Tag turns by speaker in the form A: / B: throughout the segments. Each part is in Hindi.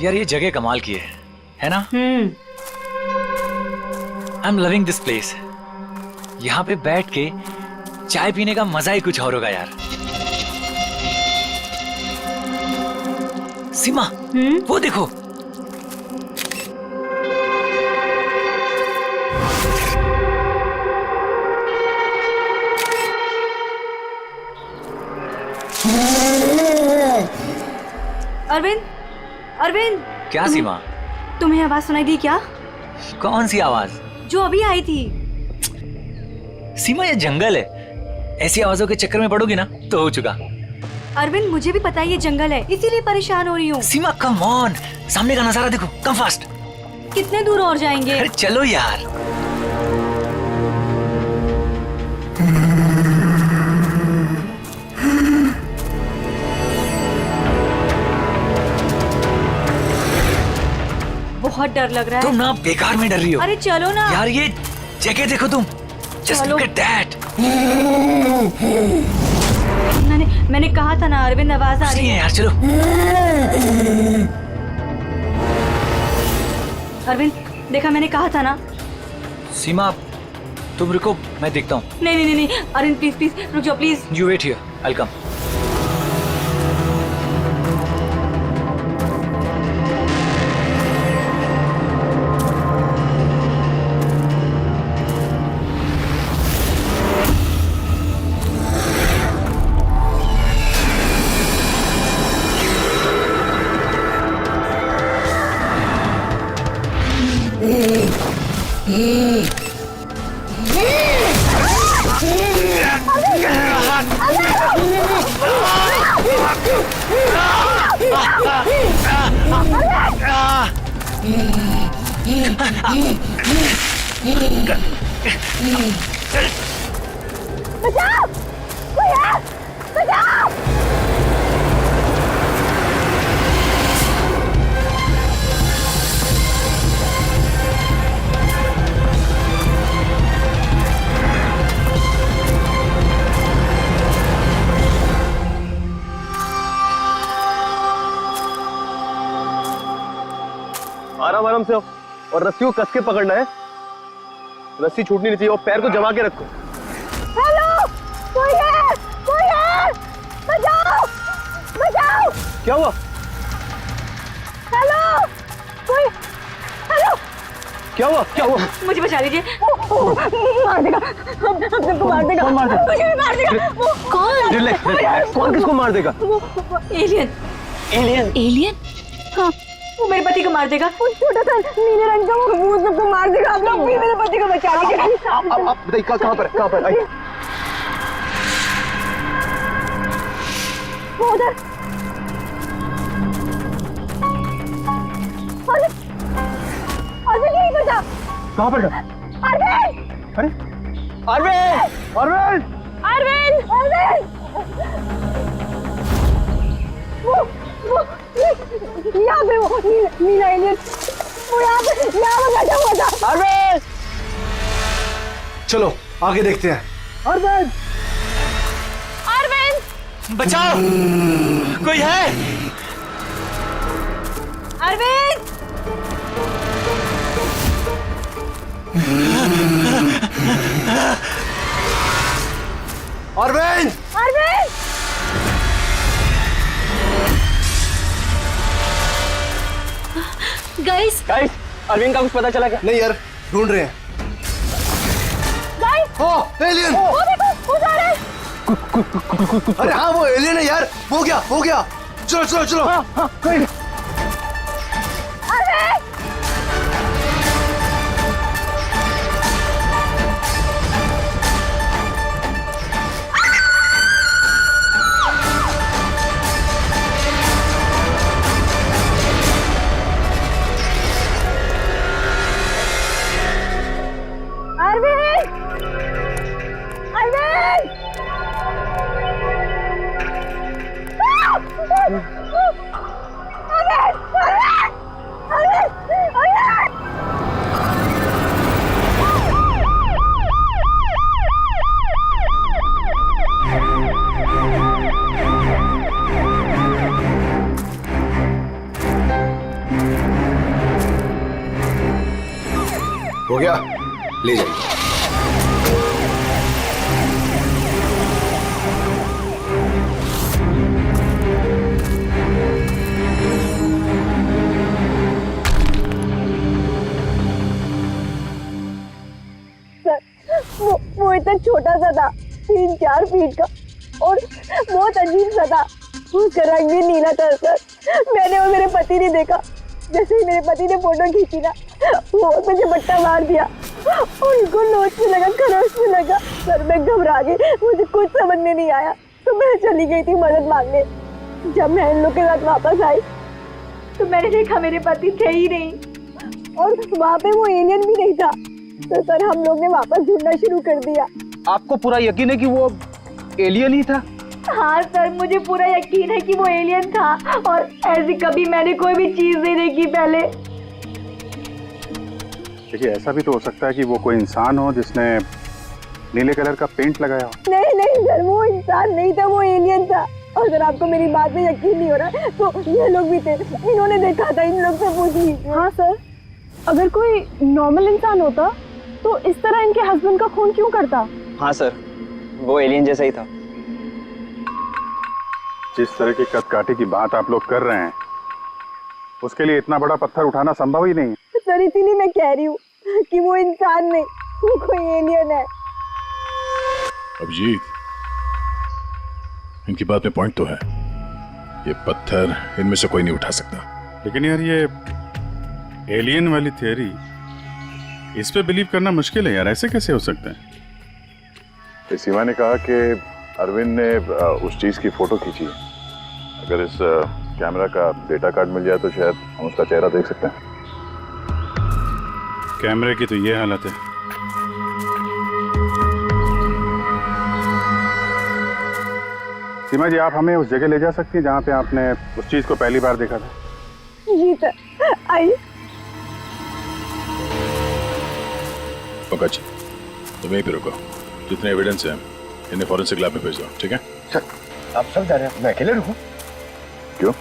A: यार ये जगह कमाल की है ना? I am loving this place. यहाँ पे बैठ के चाय पीने का मजा ही कुछ और होगा यार। सीमा, वो देखो।
B: अरविंद, अरविंद।
A: क्या सीमा?
B: तुम्हें आवाज सुनाई दी क्या?
A: कौन सी आवाज?
B: जो अभी आई थी।
A: सीमा ये जंगल है, ऐसी आवाजों के चक्कर में पड़ोगी ना तो हो चुका।
B: अरविंद मुझे भी पता है ये जंगल है, इसीलिए परेशान हो रही हूँ।
A: सीमा कम ऑन, सामने का नजारा देखो, कम फास्ट।
B: कितने दूर और जाएंगे?
A: अरे चलो यार।
B: बहुत डर लग रहा है।
A: तुम ना बेकार में डर रही हो।
B: अरे चलो ना
A: यार, ये जगह देखो तुम। Just look at that.
B: मैंने कहा था ना अरविंद, आवाज आ रही है
A: यार। चलो
B: अरविंद, देखा मैंने कहा था ना।
A: सीमा तुम रुको, मैं देखता हूँ।
B: नहीं नहीं नहीं अरविंद प्लीज प्लीज रुक जाओ please.
A: You wait here, I'll come.
C: बचाओ! कोई है! बचाओ!
D: आराम आराम से हो और रस्सी को कस के पकड़ना है। रस्सी छूटनी नहीं चाहिए और पैर को जमा के रखो।
C: हेलो, कोई है! कोई है! बचाओ! बचाओ!
D: क्या हुआ?
C: हेलो, कोई! हेलो,
D: क्या हुआ? क्या हुआ?
B: मुझे बचा लीजिए।
C: मार देगा, हम सबको मार देगा।
D: कौन मार देगा?
C: मुझे भी मार देगा।
B: कौन?
D: Relax, relax. कौन किसको मार देगा?
B: एलियन।
D: एलियन?
B: एलियन? हाँ, वो मेरे पति को मार देगा।
C: वो छोटा सा नीले रंग का वो सबको मार देगा। आप लोग भी मेरे पति को बचा लीजिए।
D: आप बताइए कहाँ पर? कहाँ पर? आइए।
C: वो उधर। अरविंद यहीं पर था।
D: कहाँ पर?
C: अरविंद!
D: अरे अरविंद! अरविंद!
C: अरविंद! अरविंद! वो यहाँ पे वो नीला एलियन वो यहाँ पे बैठा हुआ था।
D: अरविंद!
E: चलो आगे देखते हैं।
D: अरविंद!
C: अरविंद!
A: बचाओ, कोई है?
B: अरविंद!
E: अरविंद!
C: अरविंद!
B: गाइस,
D: गाइस, अरविंद का कुछ पता चला क्या?
E: नहीं यार, ढूंढ रहे हैं।
C: गाइस!
E: ओ एलियन!
C: वो देखो, वो जा रहा है।
E: अरे हाँ वो एलियन है यार। हो गया, हो गया। चलो चलो चलो।
D: हाँ, कोई नहीं।
C: अरविंद!
E: हो गया, ले जाइए।
C: वो इतना छोटा सा था, 3-4 फीट का, और बहुत अजीब सा था। उसका रंग भी नीला था सर। मैंने और मेरे पति ने देखा, जैसे ही मेरे पति ने फोटो खींची ना, वो मुझे बट्टा मार दिया और उनको नोच में लगा, खरोच में लगा। सर मैं घबरा गई, मुझे कुछ समझ में नहीं आया, तो मैं चली गई थी मदद मांगने। जब मैं इन लोग के साथ वापस आई तो मैंने देखा मेरे पति थे ही नहीं, और वहाँ पे वो एलियन भी नहीं था। तो सर हम लोग ने वापस ढूंढना शुरू कर दिया।
D: आपको पूरा यकीन है कि वो एलियन ही था?
C: हाँ सर, मुझे पूरा यकीन है कि वो एलियन था, और ऐसी कभी मैंने कोई भी चीज नहीं देखी पहले।
F: देखिए, ऐसा भी तो हो सकता है कि वो कोई इंसान हो जिसने नीले कलर का पेंट लगाया हो।
C: नहीं सर, वो इंसान नहीं था, वो एलियन था। और अगर आपको मेरी बात में यकीन नहीं हो रहा तो ये लोग भी थे, इन्होंने देखा था, इन लोग से पूछ लीजिए। हाँ सर, अगर कोई नॉर्मल इंसान होता तो इस तरह इनके हस्बैंड का खून क्यों करता?
G: हाँ सर, वो एलियन जैसा ही था।
F: जिस तरह की कदकाठी की बात आप लोग कर रहे हैं, उसके लिए इतना बड़ा पत्थर उठाना संभव ही नहीं है।
C: सर इसीलिए मैं कह रही हूँ कि वो इंसान नहीं, वो कोई एलियन है।
H: अभिजीत, इनकी बात में पॉइंट तो है। ये पत्थर इनमें से कोई नहीं उठा सकता।
F: लेकिन यार, ये एलियन वाली थियरी, इस पे बिलीव करना मुश्किल है यार। ऐसे कैसे हो सकता है?
H: सीमा ने कहा कि अरविंद ने उस चीज की फोटो खींची है। अगर इस कैमरा का डेटा कार्ड मिल जाए तो शायद हम उसका चेहरा देख सकते हैं।
F: कैमरे की तो ये हालत है। सीमा जी, आप हमें उस जगह ले जा सकती हैं जहाँ पे आपने उस चीज को पहली बार देखा था?
C: जी सर, आइए।
H: पंकज, तुम यहीं पे रुको। जितने एविडेंस हैं इन्हें फॉरेंसिक लैब में भेज दो, ठीक है?
E: सर, आप सब जा रहे हैं, मैं अकेले रुकूं?
H: क्यों,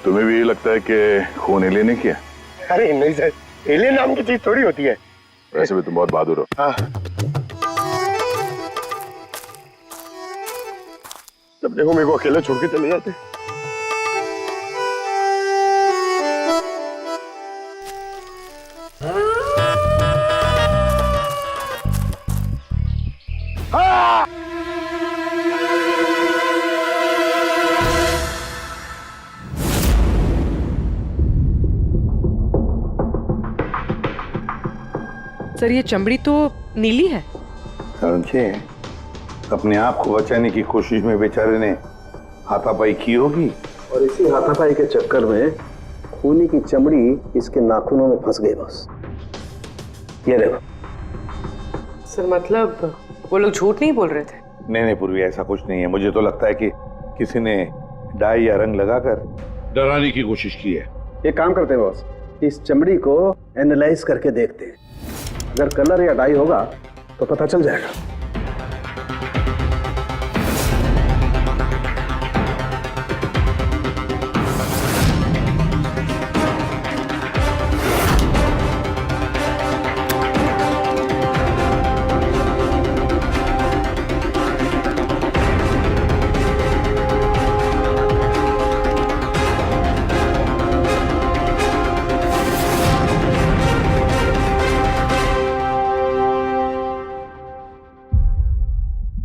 H: तुम्हें भी ये लगता है कि खून एलियन ने किया?
E: अरे नहीं सर, एलियन नाम की चीज थोड़ी होती है।
H: वैसे भी तुम बहुत बहादुर हो।
E: हाँ, तब देखो मेरे को अकेले छोड़ के चले जाते।
I: सर, ये चमड़ी तो नीली है।
J: समझे, अपने आप को बचाने की कोशिश में बेचारे ने हाथापाई की होगी,
D: और इसी हाथापाई के चक्कर में खूनी की चमड़ी इसके नाखूनों में फंस गई। बस ये देखो।
I: सर मतलब वो लोग झूठ नहीं बोल रहे थे?
J: नहीं पूर्वी, ऐसा कुछ नहीं है। मुझे तो लगता है कि किसी ने डाई या रंग लगाकर डराने की कोशिश की है।
D: एक काम करते हैं बॉस, इस चमड़ी को एनालाइज करके देखते हैं। अगर कलर या डाई होगा तो पता चल जाएगा।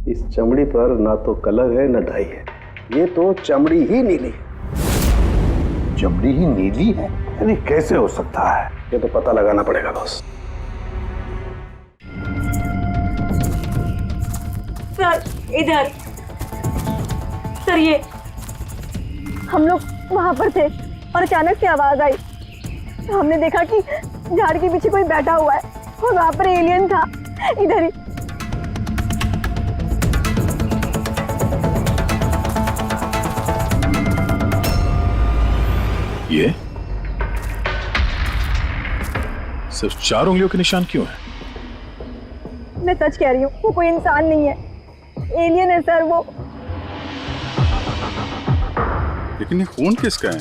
D: इस चमड़ी पर ना तो कलर है ना डाई है, ये तो चमड़ी ही नीली है।
J: चमड़ी ही नीली है? यानी कैसे हो सकता है?
D: ये तो पता लगाना पड़ेगा बॉस।
C: सर इधर। सर ये हम लोग वहां पर थे और अचानक से आवाज आई। हमने देखा कि झाड़ के पीछे कोई बैठा हुआ है और वहां पर एलियन था, इधर ही।
H: ये सिर्फ 4 उंगलियों के निशान क्यों है?
C: मैं सच कह रही हूँ, वो कोई इंसान नहीं है, एलियन है सर वो।
F: लेकिन ये खून किसका है?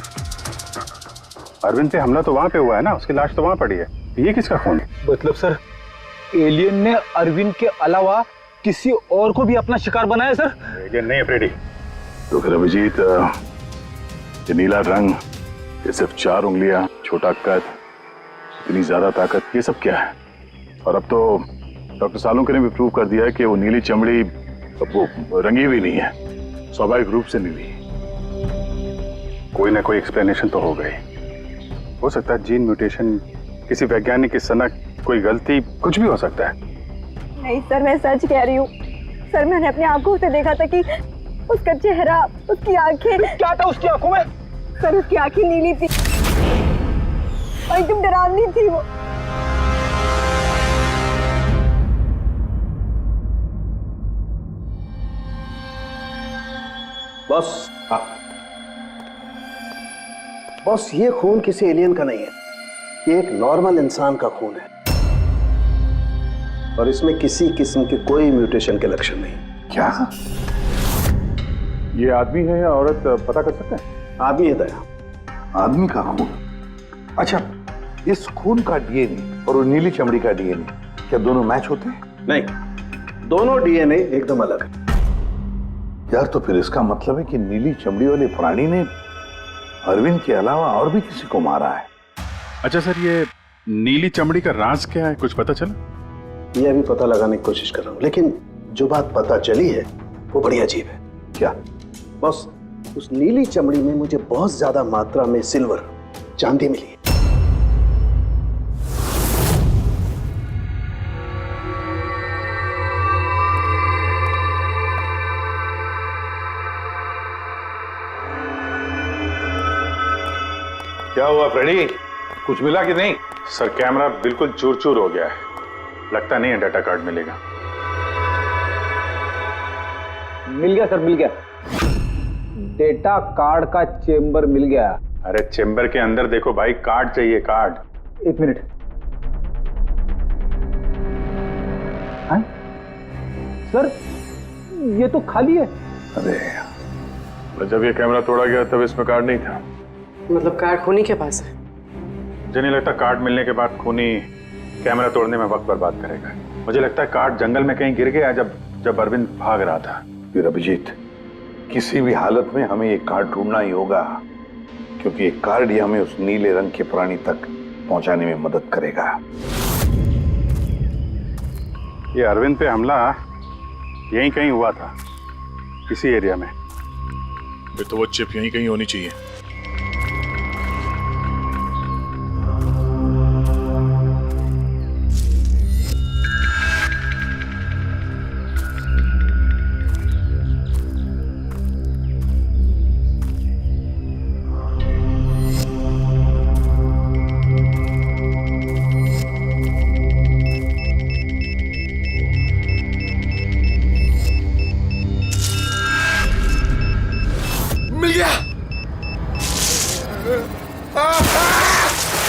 F: अरविंद पे हमला तो वहां पे हुआ है ना, उसकी लाश तो वहां पड़ी है। ये किसका खून है?
K: मतलब सर, एलियन ने अरविंद के अलावा किसी और को भी अपना शिकार बनाया सर।
F: एलियन नहीं है फ्रेडी।
H: तो फिर अभिजीत, ये नीला रंग, ये सिर्फ 4 उंगलियां, छोटा कद, इतनी ज्यादा ताकत, ये सब क्या है? और अब तो डॉक्टर सालुंके ने भी प्रूव कर दिया है कि वो नीली चमड़ी वो रंगी हुई नहीं है, स्वाभाविक रूप से नीली।
F: कोई ना कोई एक्सप्लेनेशन तो हो गई। हो सकता है जीन म्यूटेशन, किसी वैज्ञानिक की सनक, कोई गलती, कुछ भी हो सकता है।
C: नहीं सर, मैं सच कह रही हूँ सर। मैंने अपनी आंखों से देखा था कि उसका चेहरा, उसकी आंखें।
K: क्या था उसकी आंखों में?
C: सर उसकी आंखें नीली थी और एकदम डरावनी थी वो।
D: बॉस, बॉस, ये खून किसी एलियन का नहीं है, ये एक नॉर्मल इंसान का खून है और इसमें किसी किस्म के कोई म्यूटेशन के लक्षण नहीं।
H: क्या? ये आदमी है या औरत, पता कर सकते हैं?
D: आदमी है दया।
J: आदमी का खून? अच्छा, इस खून का डीएनए और वो नीली चमड़ी का डीएनए क्या दोनों मैच होते हैं?
D: नहीं, दोनों डीएनए एकदम अलग है।
J: यार, तो फिर इसका मतलब है कि नीली चमड़ी वाले प्राणी ने अरविंद के अलावा और भी किसी को मारा है।
F: अच्छा सर, ये नीली चमड़ी का राज क्या है, कुछ पता चला?
D: ये अभी पता लगाने की कोशिश कर रहा हूं, लेकिन जो बात पता चली है वो बड़ी अजीब है।
J: क्या?
D: बॉस, उस नीली चमड़ी में मुझे बहुत ज्यादा मात्रा में सिल्वर, चांदी मिली है।
J: क्या हुआ फ्रेडी, कुछ मिला कि नहीं?
F: सर, कैमरा बिल्कुल चूर चूर हो गया है, लगता नहीं है डाटा कार्ड मिलेगा।
K: मिल गया सर, मिल गया। डेटा कार्ड का चेंबर मिल गया।
F: अरे चेंबर के अंदर देखो भाई, कार्ड चाहिए, कार्ड।
K: 1 मिनट। हाँ? सर, ये तो खाली है।
H: अरे जब ये कैमरा तोड़ा गया तब इसमें कार्ड नहीं था।
I: मतलब कार्ड खूनी के पास है?
F: मुझे नहीं लगता कार्ड मिलने के बाद खूनी कैमरा तोड़ने में वक्त बर्बाद करेगा। मुझे लगता है कार्ड जंगल में कहीं गिर गया जब अरविंद भाग रहा था।
J: फिर अभिजीत, किसी भी हालत में हमें ये कार्ड ढूंढना ही होगा, क्योंकि ये कार्ड ही हमें उस नीले रंग के प्राणी तक पहुंचाने में मदद करेगा।
F: ये अरविंद पे हमला यहीं कहीं हुआ था, इसी एरिया में।
H: फिर तो वो चिप यहीं कहीं होनी चाहिए।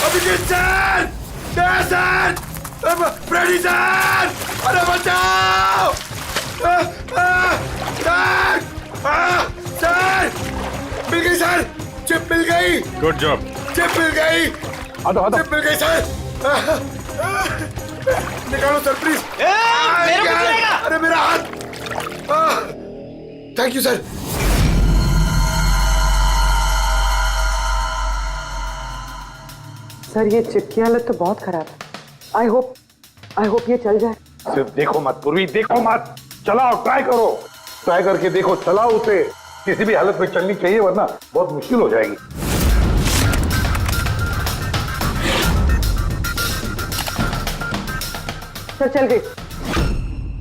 E: Abhijit sir! Sir! Freddie sir! अरे बचाओ! सर! सर! मिल गई सर! चिप मिल गई!
F: Good job.
E: चिप मिल गई! चिप मिल गई सर! निकालो सर प्लीज! अरे मेरा हाथ! Thank you sir!
I: सर, ये चिप की हालत तो बहुत खराब है। आई होप ये चल जाए।
J: सिर्फ देखो मत पूर्वी, देखो मत, चलाओ, ट्राई करो, ट्राई करके देखो, चलाओ उसे। किसी भी हालत में चलनी चाहिए, वरना बहुत मुश्किल हो जाएगी।
I: सर चल गई।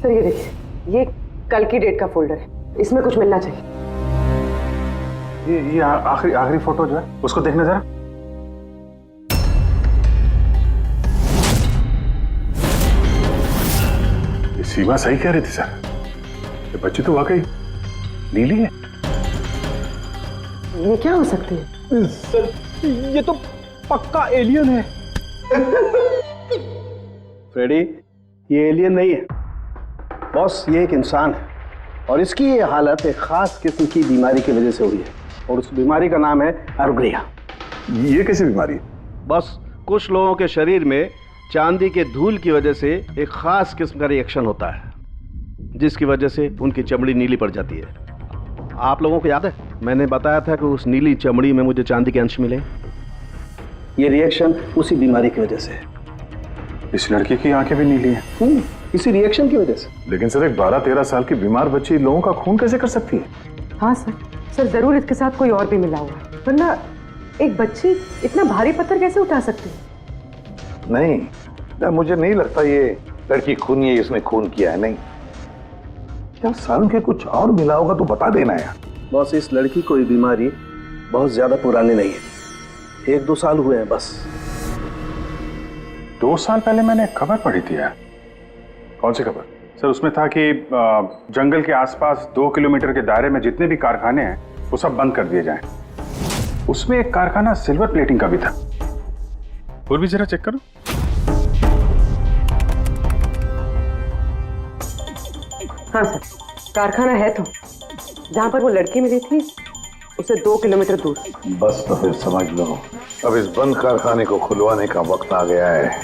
I: सर ये देखिए, ये कल की डेट का फोल्डर है, इसमें कुछ मिलना चाहिए।
F: ये आखिरी फोटो जो है उसको देखना जरा। सीमा सही कह रही थी सर, ये बच्ची तो वाकई नीली है।
I: ये क्या हो सकती है?
K: सर, ये तो पक्का एलियन है।
D: फ्रेडी, ये एलियन नहीं है बॉस, ये एक इंसान है और इसकी ये हालत एक खास किस्म की बीमारी की वजह से हुई है और उस बीमारी का नाम है आर्ग्रिया।
H: ये कैसी बीमारी है?
D: बस कुछ लोगों के शरीर में चांदी के धूल की वजह से एक खास किस्म का रिएक्शन होता है, जिसकी वजह से उनकी चमड़ी नीली पड़ जाती है। आप लोगों को याद है मैंने बताया था कि उस नीली चमड़ी में मुझे चांदी के अंश मिले। ये रिएक्शन उसी बीमारी की वजह से है।
F: इस लड़की की आंखें भी नीली हैं।
D: इसी रिएक्शन की वजह से।
H: लेकिन सर एक 12-13 साल की बीमार बच्ची लोगों का खून कैसे कर सकती है?
I: हाँ सर जरूर इसके साथ कोई और भी मिला हुआ है, वरना एक बच्ची इतना भारी पत्थर कैसे उठा सकती है?
J: नहीं यार, मुझे नहीं लगता ये लड़की खूनी है, इसने खून किया है। नहीं यार, सालों के कुछ और मिला होगा तो बता देना यार।
D: बॉस, इस लड़की को ये बीमारी बहुत ज्यादा पुरानी नहीं है, 1-2 साल हुए हैं बस।
F: 2 साल पहले मैंने खबर पढ़ी थी यार। कौन सी खबर? सर उसमें था कि जंगल के आसपास 2 किलोमीटर के दायरे में जितने भी कारखाने हैं वो सब बंद कर दिए जाएं। उसमें एक कारखाना सिल्वर प्लेटिंग का भी था। और भी जरा चेक करो।
I: हाँ सर, कारखाना है तो जहाँ पर वो लड़की मिली थी उसे 2 किलोमीटर दूर।
J: बस तो फिर समझ लो, अब इस बंद कारखाने को खुलवाने का वक्त आ गया है।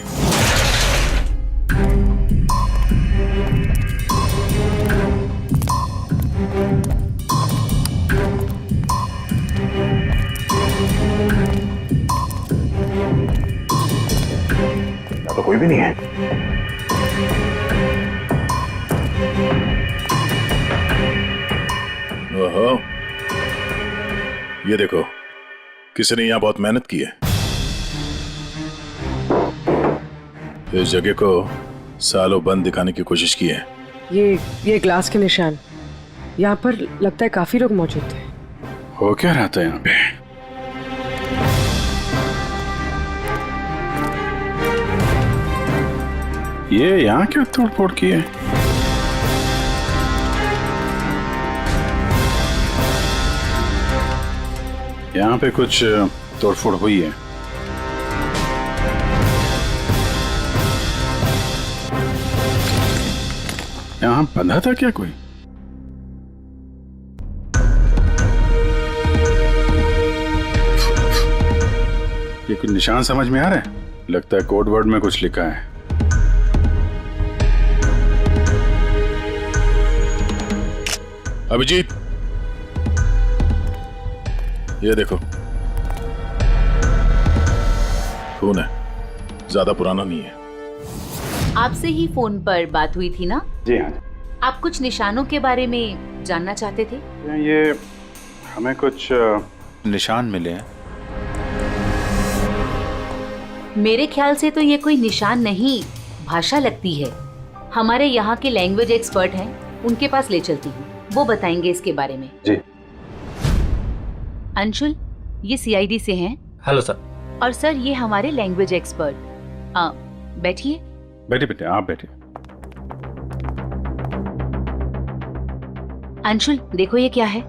H: तो कोई भी नहीं है। ओहो, ये देखो, किसी ने यहाँ बहुत मेहनत की है। इस जगह को सालों बंद दिखाने की कोशिश की है।
I: ये ग्लास के निशान, यहाँ पर लगता है काफी लोग मौजूद थे।
F: हो क्या रहा था यहाँ पे? ये यहाँ क्या तोड़फोड़ की है? यहाँ पे कुछ तोड़फोड़ हुई है। यहाँ बंधा था क्या कोई? ये कुछ निशान समझ में आ रहा है? लगता है कोड वर्ड में कुछ लिखा है। अभिजीत, ये देखो, खून है, ज्यादा पुराना नहीं है।
L: आपसे ही फोन पर बात हुई थी ना?
F: जी हाँ।
L: आप कुछ निशानों के बारे में जानना चाहते थे?
F: ये हमें कुछ निशान मिले हैं।
L: मेरे ख्याल से तो ये कोई निशान नहीं, भाषा लगती है। हमारे यहाँ के लैंग्वेज एक्सपर्ट हैं, उनके पास ले चलती हूँ, वो बताएंगे इसके बारे में।
F: जी।
L: अंशुल, ये सीआईडी से हैं।
A: Hello sir.
L: और सर, ये हमारे लैंग्वेज एक्सपर्ट। बैठिए।
F: बैठिए बेटे, आप बैठिए।
L: अंशुल, देखो ये क्या है?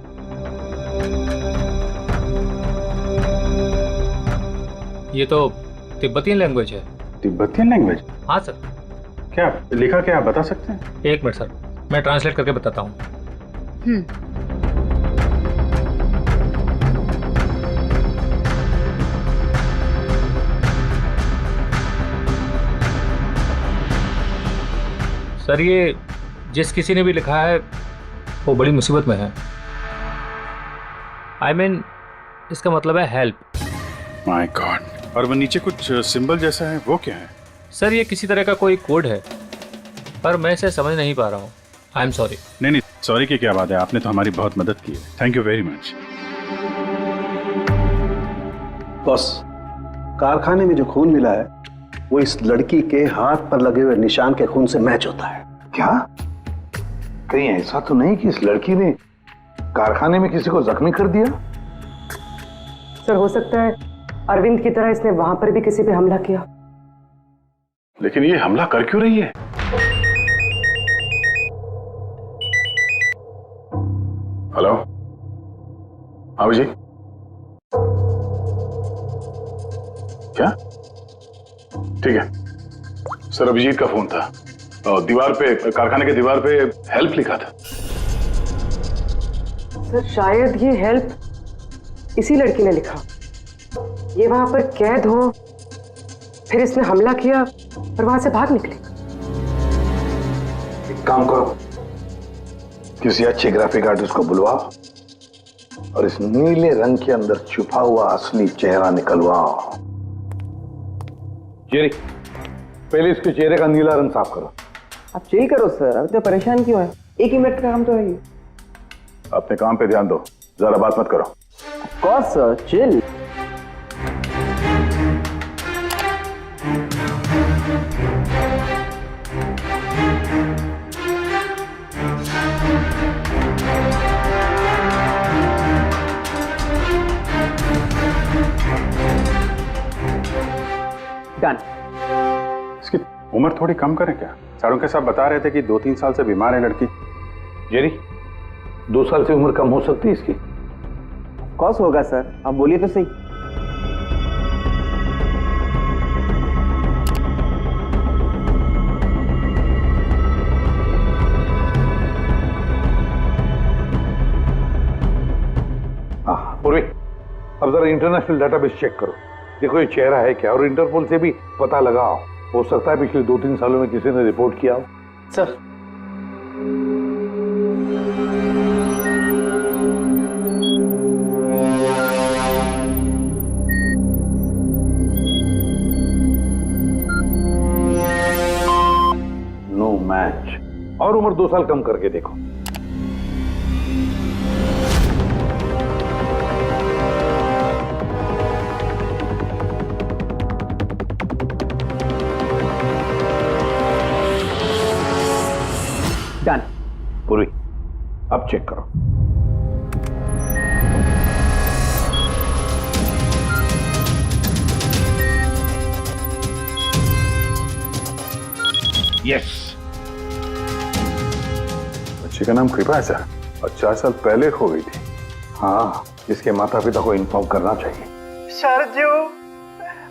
A: ये तो तिब्बतियन लैंग्वेज है।
F: Tibetan language?
A: हाँ सर।
F: क्या लिखा, क्या आप बता सकते हैं?
A: 1 मिनट सर, मैं ट्रांसलेट करके बताता हूँ। सर, ये जिस किसी ने भी लिखा है वो बड़ी मुसीबत में है। I mean, इसका मतलब है हेल्प।
F: My God. और वो नीचे कुछ सिंबल जैसा है, वो क्या है?
A: सर, ये किसी तरह का कोई कोड है, पर मैं इसे समझ नहीं पा रहा हूँ। I am sorry.
F: नहीं, सॉरी की क्या बात है, आपने तो हमारी बहुत मदद की है। Thank you very much.
D: Boss, कारखाने में जो खून मिला है वो इस लड़की के हाथ पर लगे हुए निशान के खून से मैच होता है।
J: क्या कहीं ऐसा तो नहीं कि इस लड़की ने कारखाने में किसी को जख्मी कर दिया?
I: सर, हो सकता है अरविंद की तरह इसने वहां पर भी किसी पे हमला किया।
H: लेकिन ये हमला कर क्यों रही है? हेलो, अभिजीत, क्या? ठीक है सर, अभिजीत का फोन था और दीवार पे, कारखाने के दीवार पे हेल्प लिखा था।
I: सर, शायद ये हेल्प इसी लड़की ने लिखा। ये वहां पर कैद हो, फिर इसने हमला किया, और वहां से भाग निकले।
J: एक काम करो, किसी अच्छे ग्राफिक आर्टिस्ट को बुलवाओ और इस नीले रंग के अंदर छुपा हुआ असली चेहरा निकलवाओ।
F: जेरी, पहले इसके चेहरे का नीला रंग साफ करो।
G: आप चिल करो सर, अब तो परेशान क्यों है? 1 ही मिनट का काम तो है ये।
H: अपने काम पे ध्यान दो, ज्यादा बात मत करो।
G: Of course sir, chill.
I: Done.
F: इसकी उम्र थोड़ी कम करें क्या? सारों के साथ बता रहे थे कि 2-3 साल से बीमार है लड़की।
J: जेरी, 2 साल से उम्र कम हो सकती है इसकी?
G: कौस होगा सर, आप बोलिए तो सही।
J: पूर्वी, अब जरा इंटरनेशनल डेटाबेस चेक करो, देखो ये चेहरा है क्या, और इंटरपोल से भी पता लगाओ। हो सकता है पिछले 2-3 सालों में किसी ने रिपोर्ट किया हो।
G: Sir
J: no match. और उम्र 2 साल कम करके देखो।
I: डन।
J: पूरी, अब चेक करो।
H: यस, बच्चे का नाम कृपा है सर, और 4 साल पहले हो गई थी।
J: हाँ, इसके माता पिता को इन्फॉर्म करना चाहिए।
K: सर जो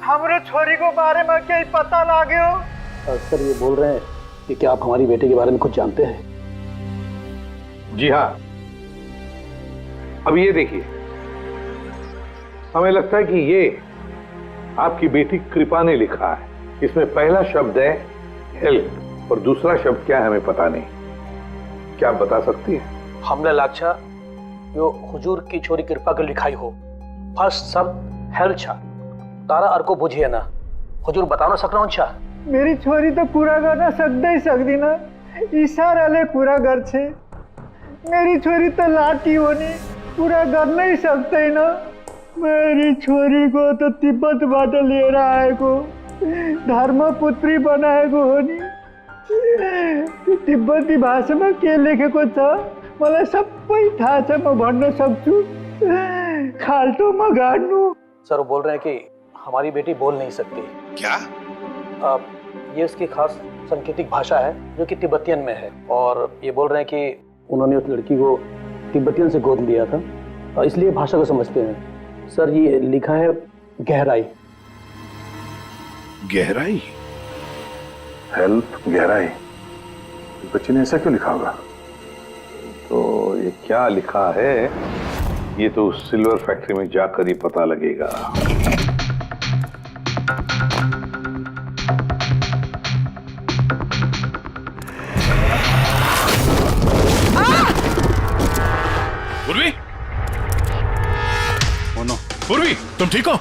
K: हमारे छोरी को बारे में क्या पता लागे हो?
M: सर ये बोल रहे हैं कि क्या आप हमारी बेटे के बारे में कुछ जानते हैं?
J: जी हाँ, अब ये देखिए, हमें लगता है कि ये आपकी बेटी कृपा ने लिखा है। इसमें पहला शब्द है हेल्प और दूसरा शब्द क्या है हमें पता नहीं। क्या आप बता सकती हैं?
M: हमने लाचा जो हुजूर की छोरी कृपा के लिखाई हो। फर्स्ट शब्द हेल्प छा, तारा अर्को बुझिए ना, हुजूर बताओ ना सकना छा।
K: मेरी छोरी तो पूरा करना सकते ही सकती ना, इशारा ले पूरा घर छे। मेरी छोरी तो लाठी होनी पूरा कर नहीं सकते ना। मेरी छोरी को तो तिब्बत बाटे ले रहा है को धर्मपुत्री बनाए को होनी। तिब्बती भाषा में के लेखे को छ मलाई सबै थाहा छ, म भन्न सक्छु। खाल्टो म गाड्नु।
M: सर वो बोल रहे हैं कि हमारी बेटी बोल नहीं सकती।
E: क्या?
M: ये इसकी खास सांकेतिक भाषा है जो कि तिब्बतियन में है, और ये बोल रहे हैं कि उन्होंने उस लड़की को तिब्बतियन से गोद लिया था, इसलिए भाषा को समझते हैं। सर ये लिखा है गहराई।
H: गहराई? हेल्प गहराई? बच्चे ने ऐसा क्यों लिखा होगा?
J: तो ये क्या लिखा है ये तो उस सिल्वर फैक्ट्री में जाकर ही पता लगेगा।
H: पूर्वी, पूर्वी, तुम ठीक हो?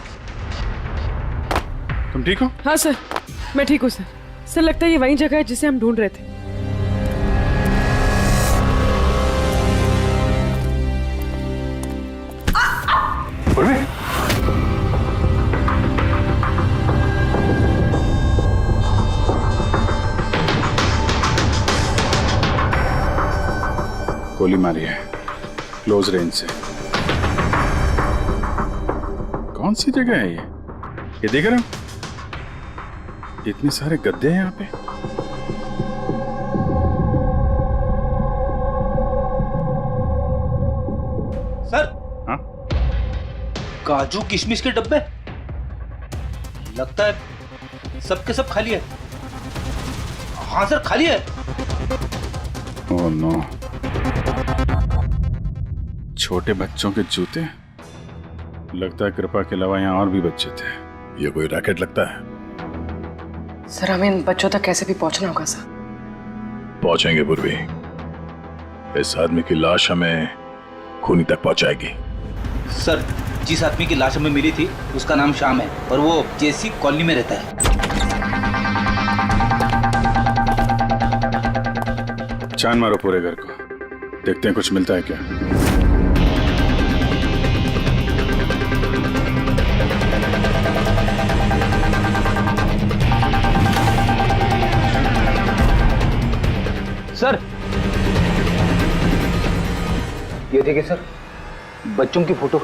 H: तुम ठीक हो?
I: हाँ सर, मैं ठीक हूँ सर। सर लगता है ये वही जगह है जिसे हम ढूंढ रहे थे।
H: पूर्वी, गोली मारी है क्लोज रेंज से। कौन सी जगह है ये देख रहे हो? इतने सारे गद्दे हैं यहाँ पे।
K: सर,
H: हाँ?
K: काजू किशमिश के डब्बे लगता है सबके सब खाली है। हाँ सर खाली है।
H: ओह नो, छोटे बच्चों के जूते। लगता है कृपा के अलावा यहाँ और भी बच्चे थे। ये कोई रैकेट लगता है।
I: सर हमें इन बच्चों तक कैसे भी पहुंचना होगा सर।
H: पहुंचेंगे पूर्वी। इस आदमी की लाश हमें खूनी तक पहुंचाएगी।
M: सर जिस आदमी की लाश हमें मिली थी उसका नाम श्याम है और वो जेसी कॉलोनी में रहता है।
F: छान मारो पूरे घर को, देखते हैं कुछ मिलता है क्या।
M: सर ये देखिए सर, बच्चों की फोटो।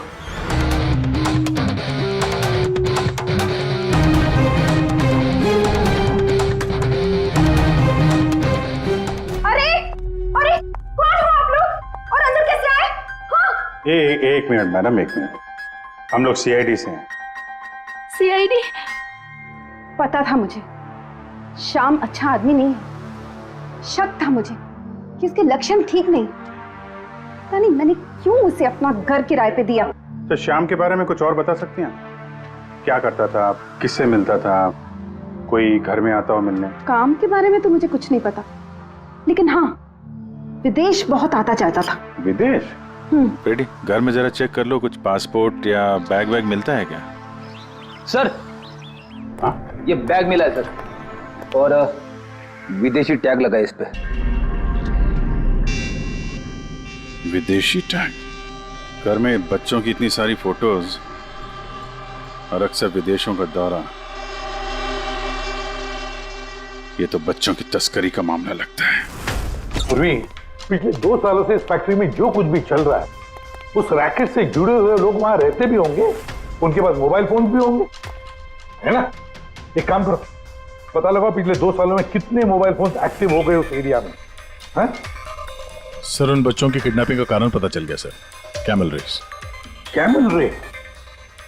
F: एक मिनट मैडम, एक मिनट। हम लोग सीआईडी से हैं।
C: सीआईडी? पता था मुझे श्याम अच्छा आदमी नहीं है। शक था मुझे कि उसके लक्षण ठीक नहीं। पता नहीं मैंने क्यों उसे अपना घर किराए पे दिया।
F: तो श्याम के बारे में कुछ और बता सकती हैं? क्या करता था, किससे मिलता था, कोई घर में आता हो मिलने?
C: काम के बारे में तो मुझे कुछ नहीं पता, लेकिन हाँ विदेश बहुत आता जाता था।
F: विदेश? बेटी घर में जरा चेक कर लो, कुछ पासपोर्ट या बैग वैग मिलता है क्या?
M: सर ये बैग मिला है सर, और विदेशी टैग लगा है इस पे।
F: विदेशी टैग? घर में बच्चों की इतनी सारी फोटोज और अक्सर विदेशों का दौरा, ये तो बच्चों की तस्करी का मामला लगता है।
J: पूर्वी, पिछले 2 सालों से इस फैक्ट्री में जो कुछ भी चल रहा है, उस रैकेट से जुड़े हुए लोग वहां रहते भी होंगे, उनके पास मोबाइल फोन भी होंगे, है ना? एक काम करो, पता लगाओ पिछले 2 सालों में कितने मोबाइल फोन एक्टिव हो गए उस एरिया में। है
H: सर उन बच्चों की किडनैपिंग का कारण पता चल गया सर, कैमल रेस।
J: कैमल रे?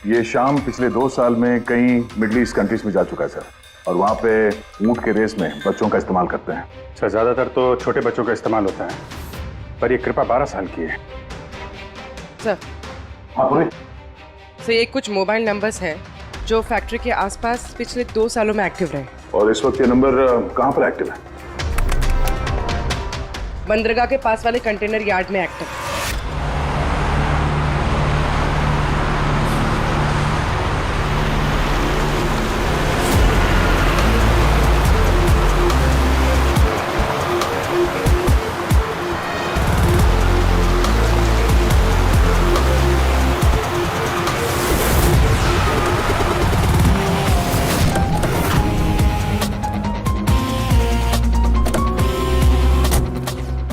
H: ये शाम पिछले 2 साल में कई मिडिल ईस्ट कंट्रीज में जा चुका है सर, और वहाँ पे ऊंट के रेस में बच्चों का इस्तेमाल करते हैं।
F: अच्छा, ज्यादातर तो छोटे बच्चों का इस्तेमाल होता है, पर ये कृपा 12 साल की है।
I: सर
F: हाँ पूरे?
I: सर ये कुछ मोबाइल नंबर्स हैं जो फैक्ट्री के आसपास पिछले 2 सालों में एक्टिव रहे।
H: और इस वक्त ये नंबर कहाँ पर एक्टिव है?
I: बंदरगाह के पास वाले कंटेनर यार्ड में एक्टिव।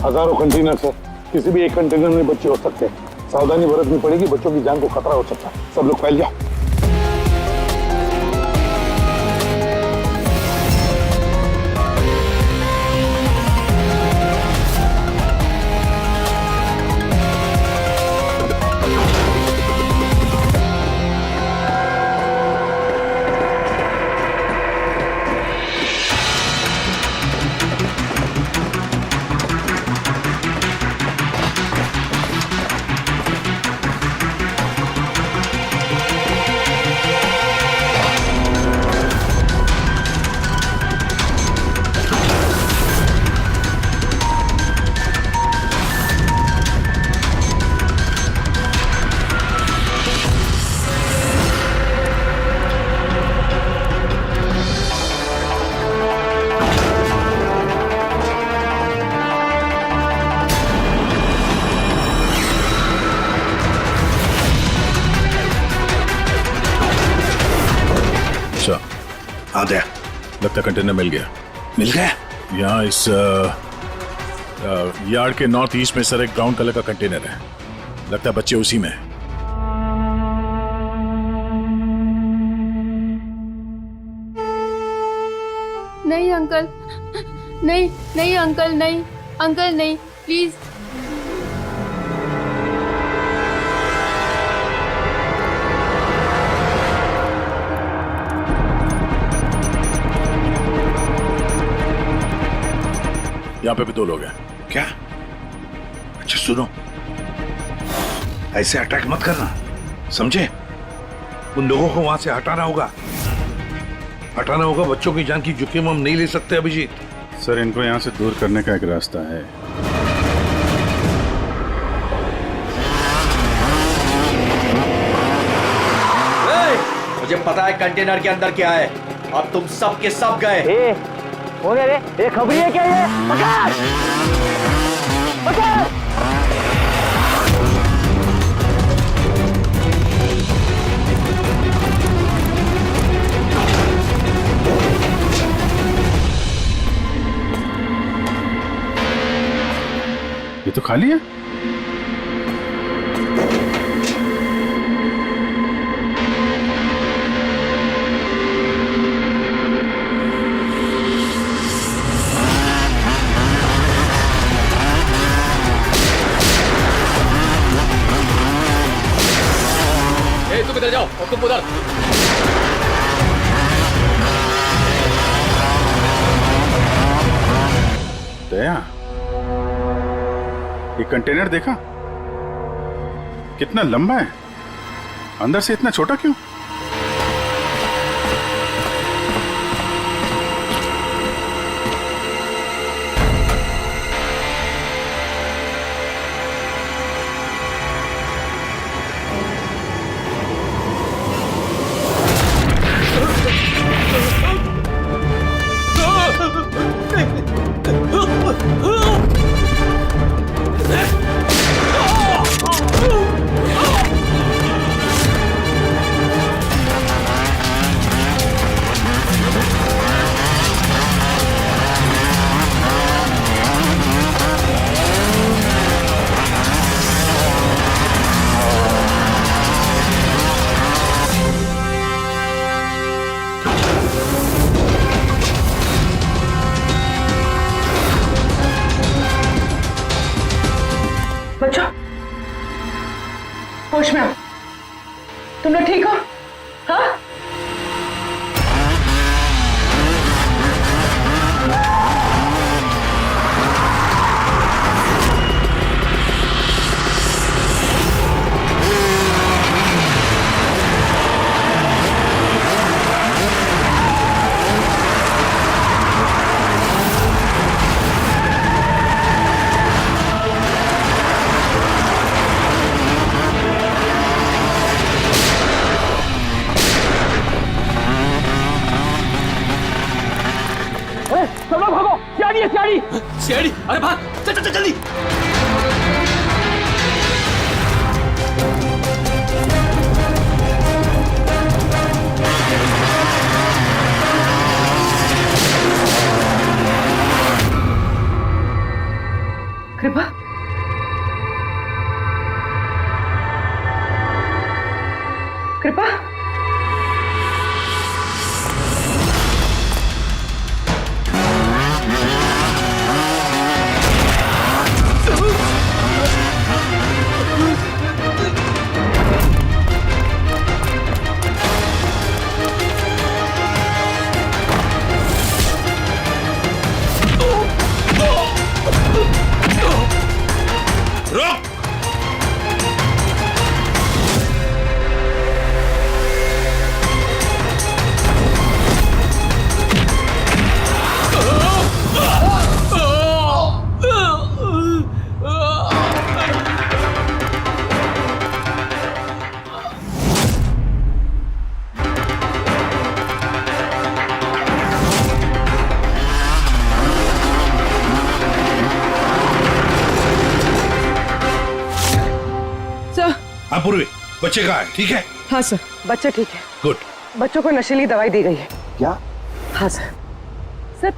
J: हजारों कंटेनर है, किसी भी एक कंटेनर में बच्चे हो सकते हैं। सावधानी बरतनी पड़ेगी, बच्चों की जान को खतरा हो सकता है। सब लोग फैल जाओ।
H: हाँ दया, लगता कंटेनर मिल गया। मिल गया? यहाँ इस यार्ड के नॉर्थ ईस्ट में सर एक ब्राउन कलर का कंटेनर है, लगता है बच्चे उसी में हैं।
C: नहीं अंकल, नहीं नहीं अंकल, नहीं अंकल, नहीं प्लीज।
H: यहाँ पे भी 2 लोग हैं।
E: क्या? अच्छा सुनो, ऐसे अटैक मत करना, समझे? उन लोगों को वहां से हटाना होगा।
J: हटाना होगा। बच्चों की जान की जोखिम हम नहीं ले सकते अभिजीत।
F: सर इनको यहाँ से दूर करने का एक रास्ता है।
E: मुझे पता है कंटेनर के अंदर क्या है। अब तुम सब के सब गए।
M: हो गया रे, खबरी है क्या ये? पकड़! पकड़!
F: ये तो खाली है।
A: तुम इधर जाओ और तुम उधर।
F: दया, ये कंटेनर देखा कितना लंबा है, अंदर से इतना छोटा क्यों?
I: बच्चों, होश में आओ। तुम लोग ठीक हो? हाँ?
M: सब लोग भागो, सियाड़ी है सियाड़ी।
A: सियाड़ी, अरे भाग, चल चल चल जल्दी।
I: कृपा, कृपा,
J: हाँ पूर्वी, बच्चे कहाँ है? ठीक है?
I: हाँ सर, बच्चे ठीक है।
J: गुड।
I: बच्चों को नशीली दवाई दी गई है।
G: क्या?
I: हाँ सर। सर,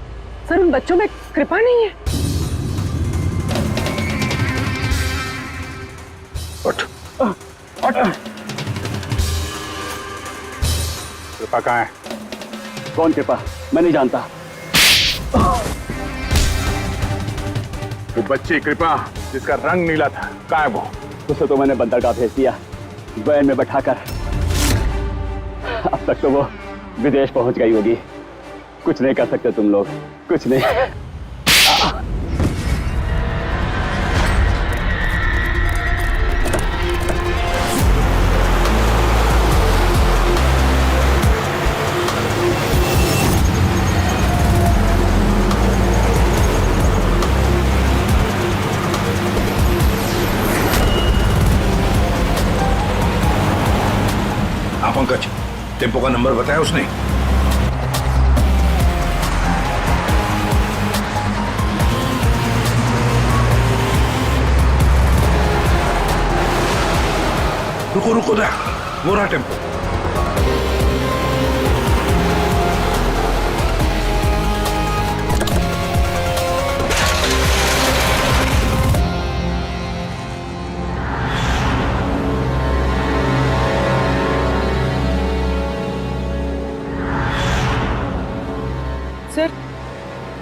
I: सर उन बच्चों में कृपा नहीं है।
F: उठ। कृपा कहाँ है?
M: कौन कृपा? मैं नहीं जानता।
F: वो बच्ची कृपा जिसका रंग नीला था, कहाँ है वो?
M: उसे तो मैंने बंदरगाह भेज दिया, वैन में बैठाकर। अब तक तो वो विदेश पहुंच गई होगी। कुछ नहीं कर सकते तुम लोग, कुछ नहीं।
J: टेम्पो का नंबर बताया उसने? रुको रुको दे, वो रहा टेम्पो।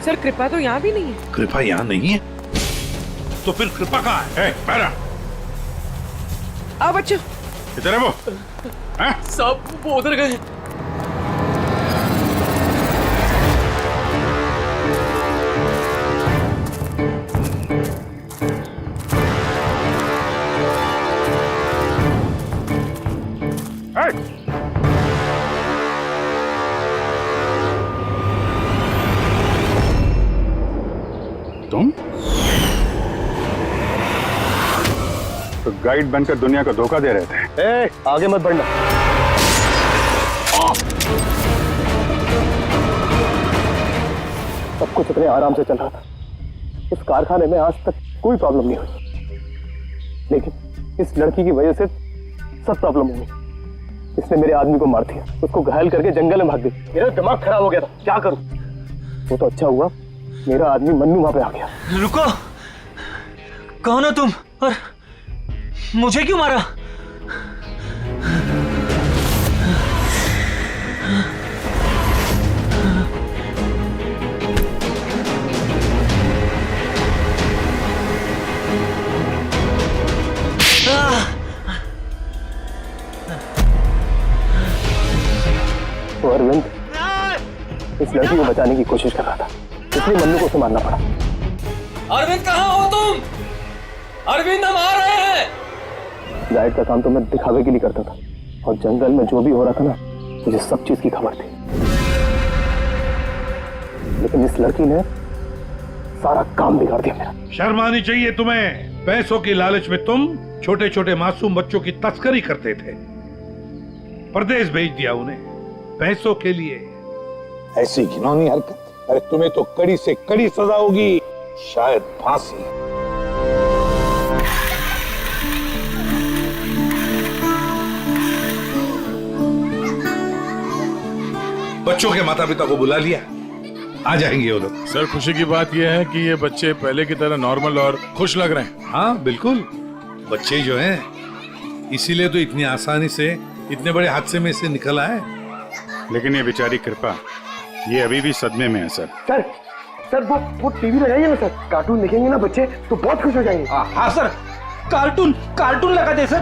I: सर कृपा तो यहाँ भी नहीं है।
J: कृपा यहाँ नहीं है तो फिर कृपा कहाँ है? पैरा
I: आओ बच्चों।
J: इधर है वो।
A: सब वो उधर गए।
F: तुम तो गाइड बनकर दुनिया को धोखा दे रहे थे।
M: आगे मत बढ़ना। सब कुछ इतने आराम से चल रहा था। इस कारखाने में आज तक कोई प्रॉब्लम नहीं हुई, लेकिन इस लड़की की वजह से सब प्रॉब्लम हुई। इसने मेरे आदमी को मार दिया, उसको घायल करके जंगल में भाग गई। मेरा दिमाग खराब हो गया था, क्या करूं? वो तो अच्छा हुआ मेरा आदमी मन्नू वहां पे आ गया।
A: रुको, कौन हो तुम और मुझे क्यों मारा?
M: तो अरविंद इस लड़की को बचाने की कोशिश कर रहा था, इसलिए मन्नू को उसे मारना पड़ा।
A: अरविंद कहाँ हो तुम? अरविंद हम आ रहे हैं।
M: गाइड का काम तो मैं दिखावे के लिए करता था, और जंगल में जो भी हो रहा था ना, मुझे सब चीज की खबर थी। लेकिन इस लड़की ने सारा काम बिगाड़ दिया मेरा।
J: शर्म आनी चाहिए तुम्हें। पैसों की लालच में तुम छोटे छोटे मासूम बच्चों की तस्करी करते थे, परदेश भेज दिया उन्हें पैसों के लिए।
N: ऐसी घिनौनी हरकत, अरे तुम्हें तो कड़ी से कड़ी सजा होगी, शायद फांसी।
J: बच्चों के माता पिता को बुला लिया, आ जाएंगे वो लोग।
H: सर खुशी की बात यह है कि ये बच्चे पहले की तरह नॉर्मल और खुश लग रहे हैं।
J: हाँ बिल्कुल, बच्चे जो हैं इसीलिए तो इतनी आसानी से इतने बड़े हादसे में से निकल आए।
F: लेकिन ये बेचारी कृपा, ये अभी भी सदमे में है सर।
M: सर वो टीवी लगाइए ना सर, कार्टून देखेंगे ना बच्चे तो बहुत खुश हो जाएंगे।
K: हाँ सर, कार्टून लगा दे सर।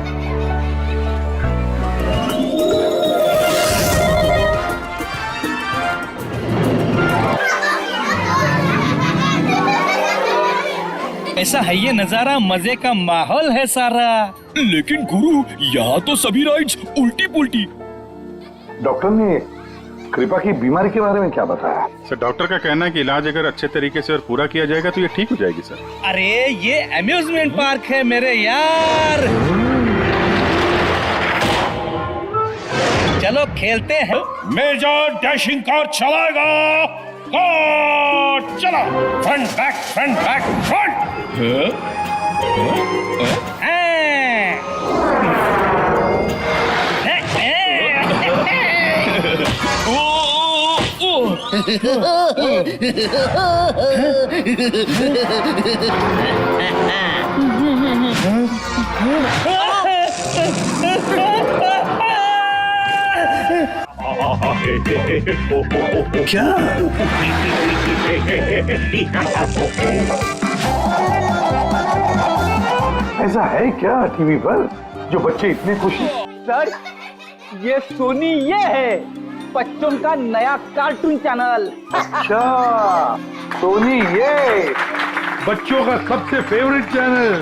A: ऐसा है ये नजारा, मजे का माहौल है सारा। लेकिन गुरु, यहाँ तो सभी राइड्स उल्टी पुल्टी।
F: डॉक्टर ने कृपा की बीमारी के बारे में क्या बताया? सर डॉक्टर का कहना है कि इलाज अगर अच्छे तरीके से और पूरा किया जाएगा तो ये ठीक हो जाएगी सर।
A: अरे ये अम्यूजमेंट पार्क है मेरे यार, चलो खेलते हैं।
J: मेजर डैशिंग कार चलाएगा। चलो, फ्रंट बैक फ्रंट।
H: क्या? ऐसा है क्या टीवी पर जो बच्चे इतने खुश हैं?
K: सर ये सोनी ये है बच्चों का नया कार्टून चैनल।
J: अच्छा, सोनी ये बच्चों का सबसे फेवरेट चैनल।